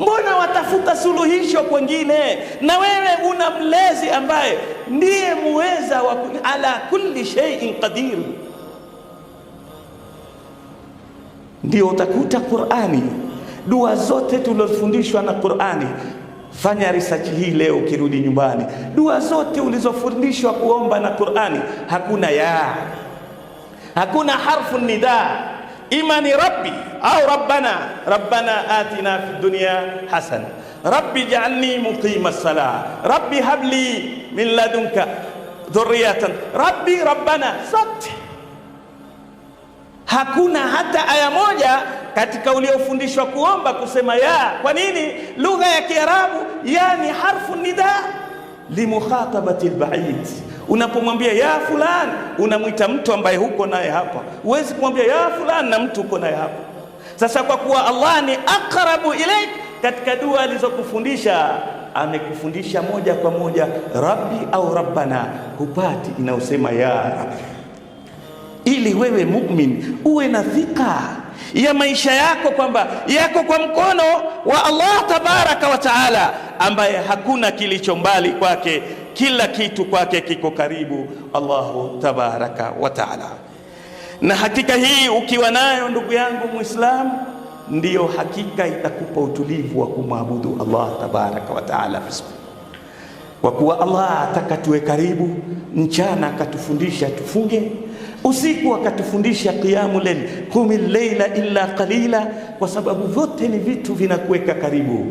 Mbona watafuta suluhisho kwengine? Na wewe una mlezi ambaye ndiye muweza wa ala kulli shay'in qadir. Ndio utakuta Qur'ani, dua zote tulizofundishwa na Qur'ani. Fanya research hii leo ukirudi nyumbani, dua zote ulizofundishwa kuomba na Qur'ani hakuna ya, hakuna harfu nida, ima ni rabbi au rabbana. Rabbana atina fid dunya hasana, rabbi ij'alni muqima as-salah, rabbi habli min ladunka dhurriyatan, rabbi rabbana. Zote hakuna hata aya moja katika uliofundishwa kuomba kusema ya. Kwa nini? Lugha ya Kiarabu ya ni harfu nida limukhatabati albaid. Unapomwambia ya fulani, unamwita mtu ambaye huko naye hapa. Huwezi kumwambia ya fulani na mtu huko naye hapa. Sasa kwa kuwa Allah ni aqrabu ilaik, katika dua alizokufundisha amekufundisha moja kwa moja rabbi au rabbana, hupati inaosema ya rabbi, ili wewe mu'min uwe na thika ya maisha yako kwamba yako kwa mkono wa Allah tabaraka wa taala, ambaye hakuna kilicho mbali kwake, kila kitu kwake kiko karibu, Allahu tabaraka wa taala. Na hakika hii ukiwa nayo ndugu yangu Muislamu, ndiyo hakika itakupa utulivu wa kumwabudu Allah tabaraka wa taala. Kwa kuwa Allah ataka tuwe karibu, mchana akatufundisha tufunge, usiku akatufundisha qiyamul layl, qumil layla illa qalila, kwa sababu vyote ni vitu vinakuweka karibu.